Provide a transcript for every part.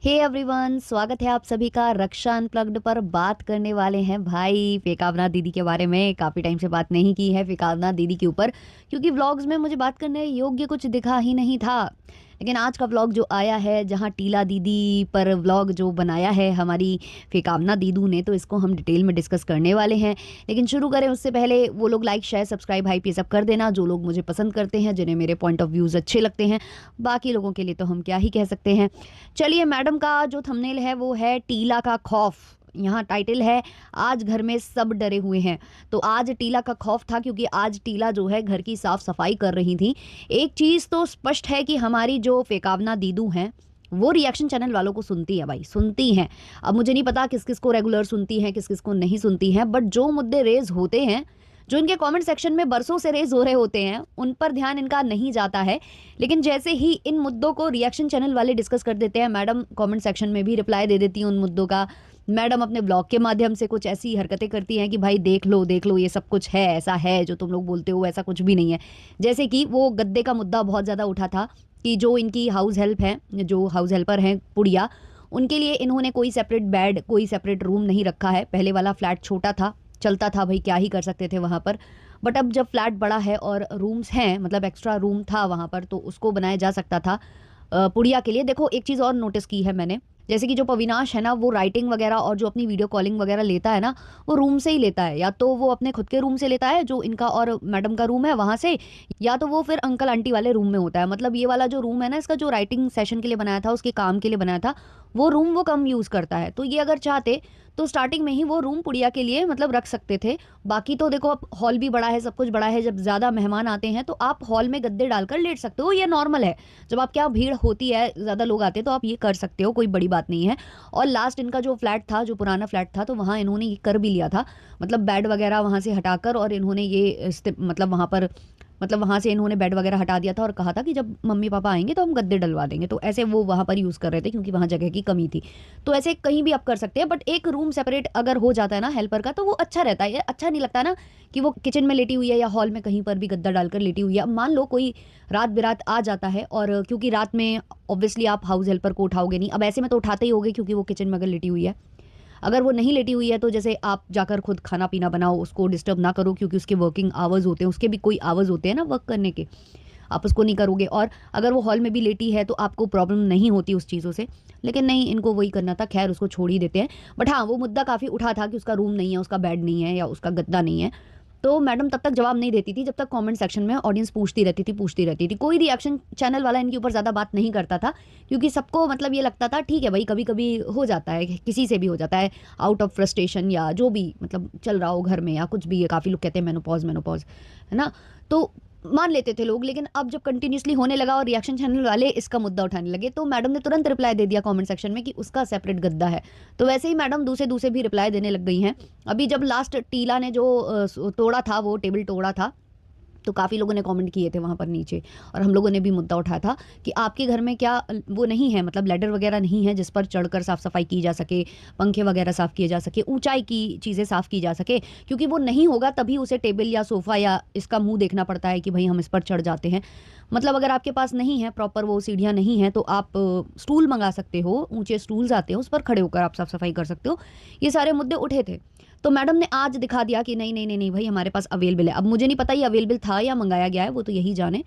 Hey everyone, स्वागत है आप सभी का रक्षा अनप्लग्ड पर। बात करने वाले हैं भाई फेकावना दीदी के बारे में। काफ़ी टाइम से बात नहीं की है फेकावना दीदी के ऊपर, क्योंकि व्लॉग्स में मुझे बात करने योग्य कुछ दिखा ही नहीं था। लेकिन आज का व्लॉग जो आया है, जहां टीला दीदी पर व्लॉग जो बनाया है हमारी फेकावना दीदू ने, तो इसको हम डिटेल में डिस्कस करने वाले हैं। लेकिन शुरू करें उससे पहले वो लोग लाइक शेयर सब्सक्राइब हाइप ये सब कर देना, जो लोग मुझे पसंद करते हैं, जिन्हें मेरे पॉइंट ऑफ व्यूज़ अच्छे लगते हैं। बाकी लोगों के लिए तो हम क्या ही कह सकते हैं। चलिए, मैडम का जो थंबनेल है वो है टीला का खौफ। यहाँ टाइटल है आज घर में सब डरे हुए हैं। तो आज टीला का खौफ था, क्योंकि आज टीला जो है घर की साफ सफाई कर रही थी। एक चीज़ तो स्पष्ट है कि हमारी जो फेकावना दीदू हैं वो रिएक्शन चैनल वालों को सुनती है भाई, सुनती हैं। अब मुझे नहीं पता किस किस को रेगुलर सुनती हैं, किस किस को नहीं सुनती हैं, बट जो मुद्दे रेज होते हैं, जो इनके कमेंट सेक्शन में बरसों से रेज हो रहे होते हैं, उन पर ध्यान इनका नहीं जाता है। लेकिन जैसे ही इन मुद्दों को रिएक्शन चैनल वाले डिस्कस कर देते हैं, मैडम कमेंट सेक्शन में भी रिप्लाई दे देती हैं उन मुद्दों का। मैडम अपने ब्लॉग के माध्यम से कुछ ऐसी हरकतें करती हैं कि भाई देख लो देख लो, ये सब कुछ है, ऐसा है जो तुम लोग बोलते हो, ऐसा कुछ भी नहीं है। जैसे कि वो गद्दे का मुद्दा बहुत ज़्यादा उठा था कि जो इनकी हाउस हेल्प है, जो हाउस हेल्पर हैं पुड़िया, उनके लिए इन्होंने कोई सेपरेट बेड, कोई सेपरेट रूम नहीं रखा है। पहले वाला फ्लैट छोटा था, चलता था भाई, क्या ही कर सकते थे वहाँ पर। बट अब जब फ्लैट बड़ा है और रूम्स हैं, मतलब एक्स्ट्रा रूम था वहाँ पर, तो उसको बनाया जा सकता था पुड़िया के लिए। देखो, एक चीज़ और नोटिस की है मैंने, जैसे कि जो पविनाश है ना, वो राइटिंग वगैरह और जो अपनी वीडियो कॉलिंग वगैरह लेता है ना, वो रूम से ही लेता है। या तो वो अपने खुद के रूम से लेता है, जो इनका और मैडम का रूम है वहाँ से, या तो वो फिर अंकल आंटी वाले रूम में होता है। मतलब ये वाला जो रूम है ना, इसका जो राइटिंग सेशन के लिए बनाया था, उसके काम के लिए बनाया था, वो रूम वो कम यूज़ करता है। तो ये अगर चाहते तो स्टार्टिंग में ही वो रूम पुड़िया के लिए मतलब रख सकते थे। बाकी तो देखो, अब हॉल भी बड़ा है, सब कुछ बड़ा है। जब ज़्यादा मेहमान आते हैं तो आप हॉल में गद्दे डालकर लेट सकते हो, ये नॉर्मल है। जब आपके यहाँ भीड़ होती है, ज़्यादा लोग आते हैं, तो आप ये कर सकते हो, कोई बड़ी बात नहीं है। और लास्ट इनका जो फ्लैट था, जो पुराना फ्लैट था, तो वहाँ इन्होंने ये कर भी लिया था, मतलब बेड वगैरह वहाँ से हटाकर, और इन्होंने ये मतलब वहाँ पर, मतलब वहाँ से इन्होंने बेड वगैरह हटा दिया था और कहा था कि जब मम्मी पापा आएंगे तो हम गद्दे डलवा देंगे। तो ऐसे वो वहाँ पर यूज़ कर रहे थे, क्योंकि वहाँ जगह की कमी थी। तो ऐसे कहीं भी आप कर सकते हैं, बट एक रूम सेपरेट अगर हो जाता है ना हेल्पर का, तो वो अच्छा रहता है। ये अच्छा नहीं लगता ना कि वो किचन में लेटी हुई है या हॉल में कहीं पर भी गद्दा डालकर लेटी हुई है। अब मान लो कोई रात बिरात आ जाता है, और क्योंकि रात में ऑब्वियसली आप हाउस हेल्पर को उठाओगे नहीं, अब ऐसे में तो उठाते ही होगे क्योंकि वो किचन में अगर लेटी हुई है। अगर वो नहीं लेटी हुई है, तो जैसे आप जाकर खुद खाना पीना बनाओ, उसको डिस्टर्ब ना करो, क्योंकि उसके वर्किंग आवर्स होते हैं, उसके भी कोई आवर्स होते हैं ना वर्क करने के, आप उसको नहीं करोगे। और अगर वो हॉल में भी लेटी है तो आपको प्रॉब्लम नहीं होती उस चीज़ों से। लेकिन नहीं, इनको वही करना था, खैर उसको छोड़ ही देते हैं। बट हाँ, वो मुद्दा काफ़ी उठा था कि उसका रूम नहीं है, उसका बेड नहीं है, या उसका गद्दा नहीं है। तो मैडम तब तक जवाब नहीं देती थी जब तक कमेंट सेक्शन में ऑडियंस पूछती रहती थी। कोई रिएक्शन चैनल वाला इनके ऊपर ज़्यादा बात नहीं करता था, क्योंकि सबको मतलब ये लगता था ठीक है भाई, कभी कभी हो जाता है, किसी से भी हो जाता है, आउट ऑफ फ्रस्ट्रेशन या जो भी मतलब चल रहा हो घर में या कुछ भी। काफ़ी लोग कहते हैं मेनोपॉज मेनोपॉज, है ना, तो मान लेते थे लोग। लेकिन अब जब कंटिन्यूसली होने लगा और रिएक्शन चैनल वाले इसका मुद्दा उठाने लगे, तो मैडम ने तुरंत रिप्लाई दे दिया कमेंट सेक्शन में कि उसका सेपरेट गद्दा है। तो वैसे ही मैडम दूसरे दूसरे भी रिप्लाई देने लग गई हैं। अभी जब लास्ट टीला ने जो तोड़ा था, वो टेबल तोड़ा था, तो काफ़ी लोगों ने कमेंट किए थे वहाँ पर नीचे, और हम लोगों ने भी मुद्दा उठाया था कि आपके घर में क्या वो नहीं है, मतलब लैडर वगैरह नहीं है जिस पर चढ़कर साफ़ सफाई की जा सके, पंखे वगैरह साफ़ किए जा सके, ऊंचाई की चीज़ें साफ़ की जा सके। क्योंकि वो नहीं होगा तभी उसे टेबल या सोफ़ा या इसका मुंह देखना पड़ता है कि भाई हम इस पर चढ़ जाते हैं। मतलब अगर आपके पास नहीं है प्रॉपर, वो सीढ़ियाँ नहीं हैं, तो आप स्टूल मंगा सकते हो, ऊंचे स्टूल्स आते हैं, उस पर खड़े होकर आप साफ़ सफाई कर सकते हो। ये सारे मुद्दे उठे थे। तो मैडम ने आज दिखा दिया कि नहीं नहीं नहीं नहीं भाई, हमारे पास अवेलेबल है। अब मुझे नहीं पता ये अवेलेबल था या मंगाया गया है, वो तो यही जाने।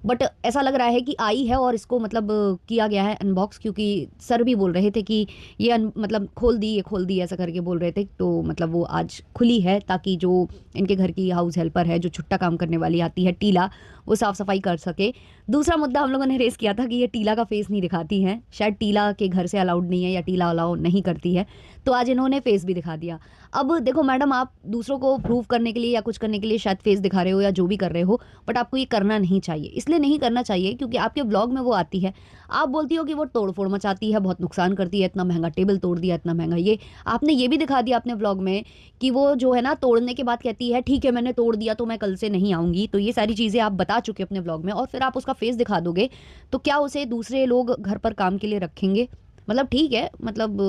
बट ऐसा लग रहा है कि आई है और इसको मतलब किया गया है अनबॉक्स, क्योंकि सर भी बोल रहे थे कि ये मतलब खोल दी, ये खोल दी, ऐसा करके बोल रहे थे। तो मतलब वो आज खुली है, ताकि जो इनके घर की हाउस हेल्पर है, जो छुट्टा काम करने वाली आती है टीला, वो साफ़ सफाई कर सके। दूसरा मुद्दा हम लोगों ने रेस किया था कि ये टीला का फेस नहीं दिखाती है, शायद टीला के घर से अलाउड नहीं है या टीला अलाउ नहीं करती है। तो आज इन्होंने फेस भी दिखा दिया। अब देखो मैडम, आप दूसरों को प्रूव करने के लिए या कुछ करने के लिए शायद फेस दिखा रहे हो या जो भी कर रहे हो, बट आपको ये करना नहीं चाहिए। इसलिए नहीं करना चाहिए क्योंकि आपके ब्लॉग में वो आती है, आप बोलती हो कि वो तोड़ फोड़ मचाती है, बहुत नुकसान करती है, इतना महंगा टेबल तोड़ दिया, इतना महंगा ये। आपने ये भी दिखा दिया अपने ब्लॉग में कि वो जो है ना, तोड़ने के बाद कहती है ठीक है मैंने तोड़ दिया तो मैं कल से नहीं आऊंगी। तो ये सारी चीज़ें आप बता चुके अपने ब्लॉग में, और फिर आप उसका फेस दिखा दोगे, तो क्या उसे दूसरे लोग घर पर काम के लिए रखेंगे? मतलब ठीक है, मतलब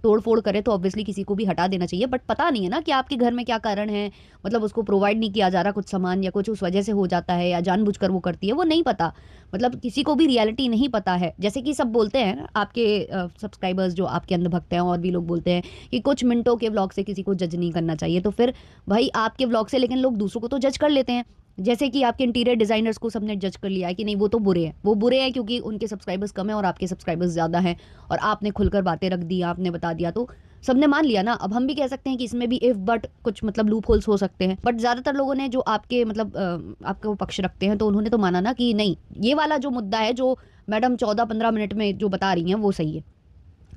तोड़-फोड़ करे तो ऑब्वियसली किसी को भी हटा देना चाहिए, बट पता नहीं है ना कि आपके घर में क्या कारण है, मतलब उसको प्रोवाइड नहीं किया जा रहा कुछ सामान या कुछ उस वजह से हो जाता है या जानबूझकर वो करती है, वो नहीं पता। मतलब किसी को भी रियलिटी नहीं पता है। जैसे कि सब बोलते हैं ना आपके सब्सक्राइबर्स जो आपके अंधभक्त हैं और भी लोग बोलते हैं कि कुछ मिनटों के व्लॉग से किसी को जज नहीं करना चाहिए। तो फिर भाई आपके व्लॉग से लेकिन लोग दूसरों को तो जज कर लेते हैं। जैसे कि आपके इंटीरियर डिजाइनर्स को सबने जज कर लिया है कि नहीं वो तो बुरे हैं, वो बुरे हैं क्योंकि उनके सब्सक्राइबर्स कम है और आपके सब्सक्राइबर्स ज़्यादा हैं, और आपने खुलकर बातें रख दी, आपने बता दिया तो सबने मान लिया ना। अब हम भी कह सकते हैं कि इसमें भी इफ बट कुछ मतलब लूप होल्स हो सकते हैं, बट ज़्यादातर लोगों ने जो आपके मतलब आपका वो पक्ष रखते हैं तो उन्होंने तो माना ना कि नहीं, ये वाला जो मुद्दा है जो मैडम 14-15 मिनट में जो बता रही हैं वो सही है।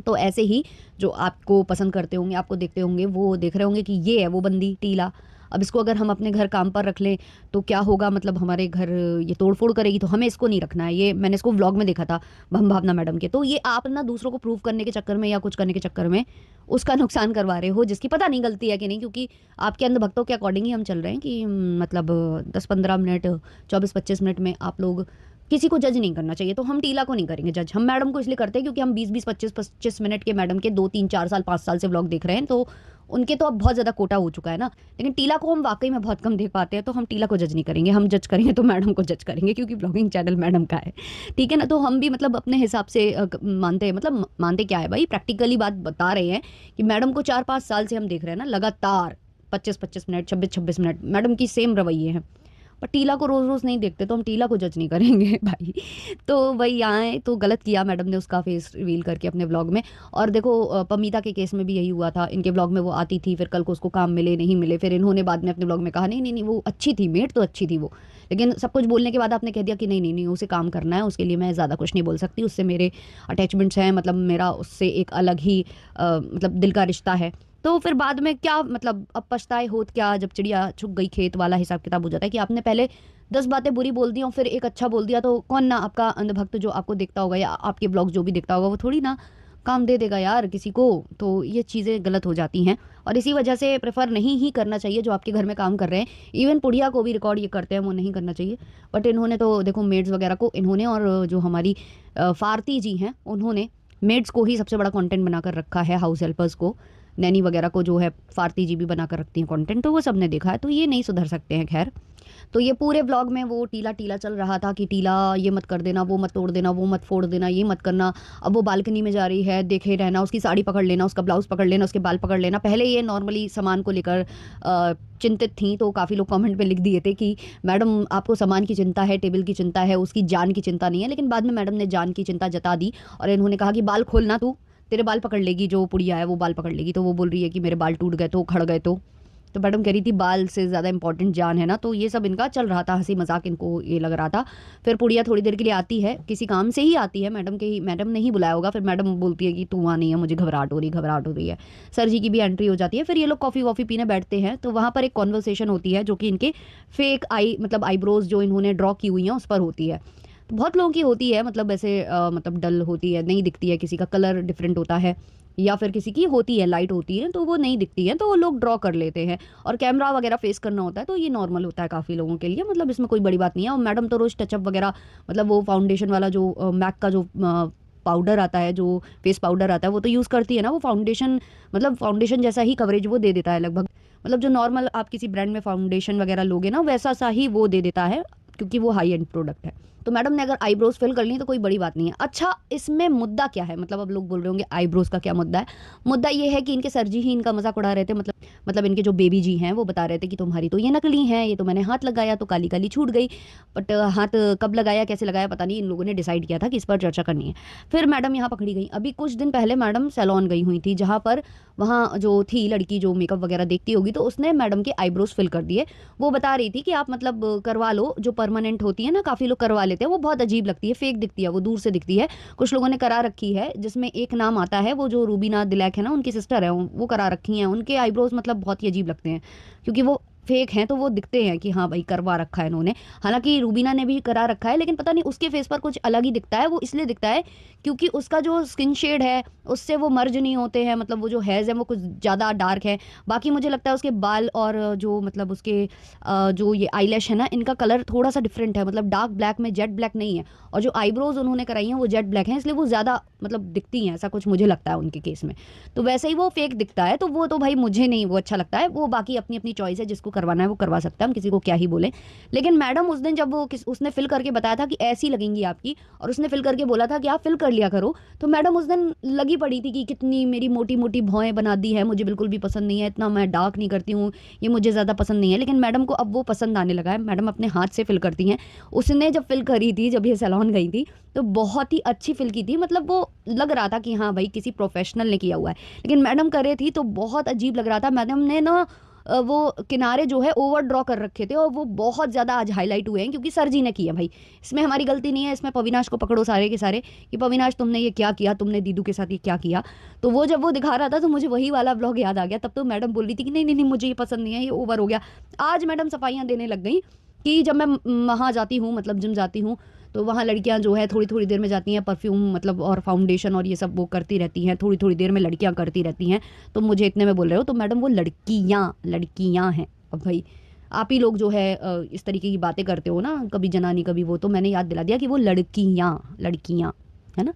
तो ऐसे ही जो आपको पसंद करते होंगे, आपको देखते होंगे, वो देख रहे होंगे कि ये है वो बंदी टीला। अब इसको अगर हम अपने घर काम पर रख लें तो क्या होगा, मतलब हमारे घर ये तोड़-फोड़ करेगी, तो हमें इसको नहीं रखना है। ये मैंने इसको व्लॉग में देखा था भम भावना मैडम के। तो ये आप ना दूसरों को प्रूव करने के चक्कर में या कुछ करने के चक्कर में उसका नुकसान करवा रहे हो, जिसकी पता नहीं गलती है कि नहीं, क्योंकि आपके अंधभक्तों के अकॉर्डिंग ही हम चल रहे हैं कि मतलब 10-15 मिनट, 24-25 मिनट में आप लोग किसी को जज नहीं करना चाहिए। तो हम टीला को नहीं करेंगे जज, हम मैडम को इसलिए करते हैं क्योंकि हम 20-20, 25-25 मिनट के मैडम के 2-3-4 साल 5 साल से व्लॉग देख रहे हैं, तो उनके तो अब बहुत ज़्यादा कोटा हो चुका है ना। लेकिन टीला को हम वाकई में बहुत कम देख पाते हैं, तो हम टीला को जज नहीं करेंगे। हम जज करेंगे तो मैडम को जज करेंगे क्योंकि ब्लॉगिंग चैनल मैडम का है, ठीक है ना। तो हम भी मतलब अपने हिसाब से मानते हैं, मतलब मानते क्या है भाई, प्रैक्टिकली बात बता रहे हैं कि मैडम को 4-5 साल से हम देख रहे हैं ना लगातार, 25-25 मिनट, 26-26 मिनट मैडम की सेम रवैये हैं। पर टीला को रोज़ रोज़ नहीं देखते तो हम टीला को जज नहीं करेंगे भाई। तो वही आए तो गलत किया मैडम ने उसका फेस रिवील करके अपने व्लॉग में। और देखो पमीता के केस में भी यही हुआ था, इनके व्लॉग में वो आती थी, फिर कल को उसको काम मिले नहीं मिले, फिर इन्होंने बाद में अपने व्लॉग में कहा नहीं नहीं नहीं वो अच्छी थी, मेट तो अच्छी थी वो, लेकिन सब कुछ बोलने के बाद आपने कह दिया कि नहीं नहीं नहीं उसे काम करना है, उसके लिए मैं ज़्यादा कुछ नहीं बोल सकती, उससे मेरे अटैचमेंट्स हैं, मतलब मेरा उससे एक अलग ही मतलब दिल का रिश्ता है। तो फिर बाद में क्या मतलब, अब पछताए होत क्या, जब चिड़िया चुग गई खेत वाला हिसाब किताब हो जाता है कि आपने पहले 10 बातें बुरी बोल दी और फिर एक अच्छा बोल दिया, तो कौन ना आपका अंधभक्त जो आपको देखता होगा या आपके ब्लॉग जो भी देखता होगा वो थोड़ी ना काम दे देगा यार किसी को। तो ये चीज़ें गलत हो जाती हैं और इसी वजह से प्रेफर नहीं ही करना चाहिए जो आपके घर में काम कर रहे हैं। इवन पुड़िया को भी रिकॉर्ड ये करते हैं वो नहीं करना चाहिए, बट इन्होंने तो देखो मेड्स वगैरह को इन्होंने, और जो हमारी फारती जी हैं उन्होंने मेड्स को ही सबसे बड़ा कंटेंट बनाकर रखा है, हाउस हेल्पर्स को, नैनी वगैरह को जो है फारती जी भी बनाकर रखती हैं कंटेंट, तो वो सबने देखा है, तो ये नहीं सुधर सकते हैं। खैर, तो ये पूरे व्लॉग में वो टीला टीला चल रहा था कि टीला ये मत कर देना, वो मत तोड़ देना, वो मत फोड़ देना, ये मत करना। अब वो बालकनी में जा रही है, देखे रहना, उसकी साड़ी पकड़ लेना, उसका ब्लाउज़ पकड़ लेना, उसके बाल पकड़ लेना। पहले ये नॉर्मली सामान को लेकर चिंतित थी, तो काफ़ी लोग कमेंट में लिख दिए थे कि मैडम आपको सामान की चिंता है, टेबल की चिंता है, उसकी जान की चिंता नहीं है। लेकिन बाद में मैडम ने जान की चिंता जता दी और इन्होंने कहा कि बाल खोलना तू, तेरे बाल पकड़ लेगी, जो पुड़िया है वो बाल पकड़ लेगी। तो वो बोल रही है कि मेरे बाल टूट गए तो, खड़ गए तो मैडम कह रही थी बाल से ज़्यादा इंपॉर्टेंट जान है ना। तो ये सब इनका चल रहा था, हंसी मजाक इनको ये लग रहा था। फिर पुड़िया थोड़ी देर के लिए आती है, किसी काम से ही आती है, मैडम ने ही बुलाया होगा। फिर मैडम बोलती है कि तू वहाँ नहीं है, मुझे घबराहट हो रही है। सर जी की भी एंट्री हो जाती है। फिर ये लोग कॉफ़ी वॉफ़ी पीने बैठते हैं, तो वहाँ पर एक कॉन्वर्सेशन होती है जो कि इनके फेक मतलब आईब्रोज जो इन्होंने ड्रॉ की हुई हैं उस पर होती है। तो बहुत लोगों की होती है, मतलब ऐसे मतलब डल होती है, नहीं दिखती है, किसी का कलर डिफरेंट होता है, या फिर किसी की होती है लाइट होती है तो वो नहीं दिखती है, तो वो लोग ड्रॉ कर लेते हैं। और कैमरा वगैरह फेस करना होता है तो ये नॉर्मल होता है काफ़ी लोगों के लिए, मतलब इसमें कोई बड़ी बात नहीं है। और मैडम तो रोज़ टचअप वगैरह, मतलब वो फाउंडेशन वाला जो मैक का जो पाउडर आता है, जो फेस पाउडर आता है, वो तो यूज़ करती है ना। वो फाउंडेशन मतलब फाउंडेशन जैसा ही कवरेज वो दे देता है लगभग, मतलब जो नॉर्मल आप किसी ब्रांड में फाउंडेशन वगैरह लोगे ना वैसा सा ही वो दे देता है, क्योंकि वो हाई एंड प्रोडक्ट है। तो मैडम ने अगर आईब्रोज फिल कर ली तो कोई बड़ी बात नहीं है। अच्छा, इसमें मुद्दा क्या है, मतलब अब लोग बोल रहे होंगे आईब्रोज का क्या मुद्दा है। मुद्दा ये है कि इनके सर जी ही इनका मजाक उड़ा रहे थे, मतलब इनके जो बेबी जी हैं वो बता रहे थे कि तुम्हारी तो ये नकली हैं, ये तो मैंने हाथ लगाया तो काली काली छूट गई। बट हाथ कब लगाया कैसे लगाया पता नहीं, इन लोगों ने डिसाइड किया था कि इस पर चर्चा करनी है। फिर मैडम यहाँ पकड़ी गई। अभी कुछ दिन पहले मैडम सैलॉन गई हुई थी, जहाँ पर वहाँ जो थी लड़की जो मेकअप वगैरह देखती होगी, तो उसने मैडम के आईब्रोज फिल कर दिए। वो बता रही थी कि आप मतलब करवा लो, जो परमानेंट होती है ना, काफ़ी लोग करवा लेते हैं, वो बहुत अजीब लगती है, फेक दिखती है, वो दूर से दिखती है। कुछ लोगों ने करा रखी है, जिसमें एक नाम आता है, वो जो रूबीना दिलैक है ना, उनकी सिस्टर है, वो करा रखी हैं। उनके आईब्रोज मतलब बहुत ही अजीब लगते हैं, क्योंकि वो फेक हैं तो वो दिखते हैं कि हाँ भाई करवा रखा है इन्होंने। हालांकि रूबीना ने भी करा रखा है, लेकिन पता नहीं उसके फेस पर कुछ अलग ही दिखता है। वो इसलिए दिखता है क्योंकि उसका जो स्किन शेड है उससे वो मर्ज नहीं होते हैं, मतलब वो जो हेयर्स हैं वो कुछ ज़्यादा डार्क है। बाकी मुझे लगता है उसके बाल और जो मतलब उसके जो ये आईलैश है ना, इनका कलर थोड़ा सा डिफरेंट है, मतलब डार्क ब्लैक में जेट ब्लैक नहीं है। और जो आईब्रोज उन्होंने कराई हैं वो जेट ब्लैक हैं, इसलिए वो ज़्यादा मतलब दिखती हैं, ऐसा कुछ मुझे लगता है उनके केस में। तो वैसे ही वो फेक दिखता है, तो वो तो भाई मुझे नहीं वो अच्छा लगता है। वो बाकी अपनी अपनी चॉइस है, जिसको करवाना है वो करवा सकता है, हम किसी को क्या ही बोले। लेकिन मैडम उस दिन जब वो उसने फिल करके बताया था कि ऐसी लगेंगी आपकी, और उसने फिल करके बोला था कि आप फिल कर लिया करो, तो मैडम उस दिन लगी पड़ी थी कि कितनी मेरी मोटी मोटी भौएं बना दी है, मुझे बिल्कुल भी पसंद नहीं है, इतना मैं डार्क नहीं करती हूँ, ये मुझे ज़्यादा पसंद नहीं है। लेकिन मैडम को अब वो पसंद आने लगा है, मैडम अपने हाथ से फिल करती हैं। उसने जब फिल करी थी, जब ये सैलून गई थी, तो बहुत ही अच्छी फिल की थी, मतलब वो लग रहा था कि हाँ भाई किसी प्रोफेशनल ने किया हुआ है। लेकिन मैडम कर रही थी तो बहुत अजीब लग रहा था। मैडम ने ना वो किनारे जो है ओवर ड्रॉ कर रखे थे, और वो बहुत ज़्यादा आज हाईलाइट हुए हैं क्योंकि सर जी ने किया भाई। इसमें हमारी गलती नहीं है, इसमें पविनाश को पकड़ो सारे के सारे कि पविनाश तुमने ये क्या किया, तुमने दीदू के साथ ये क्या किया। तो वो जब वो दिखा रहा था तो मुझे वही वाला ब्लॉग याद आ गया। तब तो मैडम बोल रही थी कि नहीं नहीं नहीं मुझे ये पसंद नहीं है, ये ओवर हो गया। आज मैडम सफाइयाँ देने लग गई कि जब मैं वहाँ जाती हूँ, मतलब जिम जाती हूँ, तो वहाँ लड़कियाँ जो है थोड़ी थोड़ी देर में जाती हैं, परफ्यूम मतलब और फाउंडेशन और ये सब वो करती रहती हैं, थोड़ी थोड़ी देर में लड़कियाँ करती रहती हैं। तो मुझे इतने में बोल रहे हो, तो मैडम वो लड़कियाँ लड़कियाँ हैं। अब भाई आप ही लोग जो है इस तरीके की बातें करते हो ना, कभी जनानी कभी वो, तो मैंने याद दिला दिया कि वो लड़कियाँ लड़कियाँ है ना।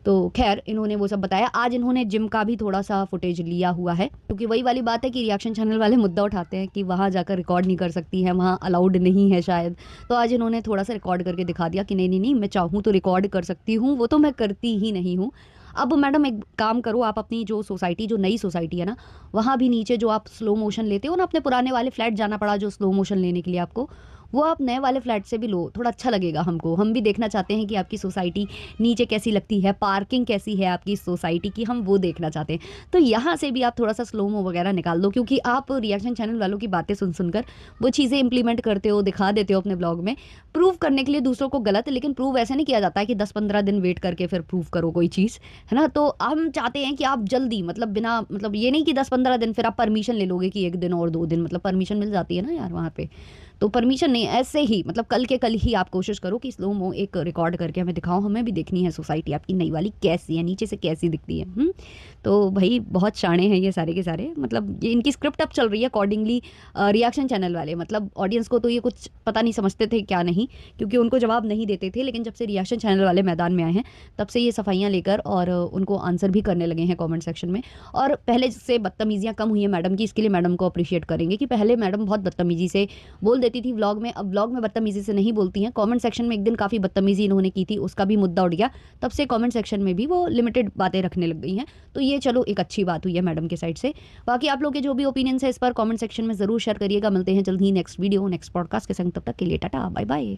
तो खैर इन्होंने वो सब बताया। आज इन्होंने जिम का भी थोड़ा सा फुटेज लिया हुआ है, क्योंकि वही वाली बात है कि रिएक्शन चैनल वाले मुद्दा उठाते हैं कि वहाँ जाकर रिकॉर्ड नहीं कर सकती है, वहाँ अलाउड नहीं है शायद। तो आज इन्होंने थोड़ा सा रिकॉर्ड करके दिखा दिया कि नहीं नहीं नहीं मैं चाहूँ तो रिकॉर्ड कर सकती हूँ, वो तो मैं करती ही नहीं हूँ। अब मैडम एक काम करो, आप अपनी जो सोसाइटी, जो नई सोसाइटी है ना, वहाँ भी नीचे जो आप स्लो मोशन लेते हो ना, अपने पुराने वाले फ्लैट जाना पड़ा जो स्लो मोशन लेने के लिए आपको, वो आप नए वाले फ्लैट से भी लो, थोड़ा अच्छा लगेगा हमको। हम भी देखना चाहते हैं कि आपकी सोसाइटी नीचे कैसी लगती है, पार्किंग कैसी है आपकी सोसाइटी की, हम वो देखना चाहते हैं। तो यहाँ से भी आप थोड़ा सा स्लो मो वगैरह निकाल दो, क्योंकि आप रिएक्शन चैनल वालों की बातें सुन सुनकर वो चीज़ें इंप्लीमेंट करते हो, दिखा देते हो अपने ब्लॉग में, प्रूव करने के लिए दूसरों को गलत। लेकिन प्रूव ऐसे नहीं किया जाता है कि 10-15 दिन वेट करके फिर प्रूव करो कोई चीज़, है ना। तो हम चाहते हैं कि आप जल्दी, मतलब बिना, मतलब ये नहीं कि 10-15 दिन फिर आप परमिशन ले लोगे कि 1 दिन और 2 दिन, मतलब परमिशन मिल जाती है ना यार वहाँ पे। तो परमिशन नहीं, ऐसे ही मतलब कल के कल ही आप कोशिश करो कि स्लो मो एक रिकॉर्ड करके हमें दिखाओ, हमें भी देखनी है सोसाइटी आपकी नई वाली कैसी है, नीचे से कैसी दिखती है। तो भाई बहुत शाणे हैं ये सारे के सारे, मतलब ये इनकी स्क्रिप्ट अब चल रही है अकॉर्डिंगली। रिएक्शन चैनल वाले मतलब ऑडियंस को तो ये कुछ पता नहीं समझते थे क्या नहीं, क्योंकि उनको जवाब नहीं देते थे। लेकिन जब से रिएक्शन चैनल वाले मैदान में आए हैं, तब से ये सफाइयाँ लेकर और उनको आंसर भी करने लगे हैं कॉमेंट सेक्शन में। और पहले से बदतमीजियाँ कम हुई है मैडम की, इसके लिए मैडम को अप्रिशिएट करेंगे कि पहले मैडम बहुत बदतमीजी से बोल देती थी व्लॉग में, अब व्लॉग में बदतमीजी से नहीं बोलती हैं। कमेंट सेक्शन में एक दिन काफ़ी बदतमीजी इन्होंने की थी, उसका भी मुद्दा उठ गया, तब से कमेंट सेक्शन में भी वो लिमिटेड बातें रखने लग गई हैं। तो ये चलो एक अच्छी बात हुई है मैडम के साइड से। बाकी आप लोग के जो भी ओपिनियंस है इस पर कमेंट सेक्शन में ज़रूर शेयर करिएगा। मिलते हैं जल्द ही नेक्स्ट वीडियो नेक्स्ट पॉडकास्ट के संग, तब तक के लिए टाटा बाय बाय।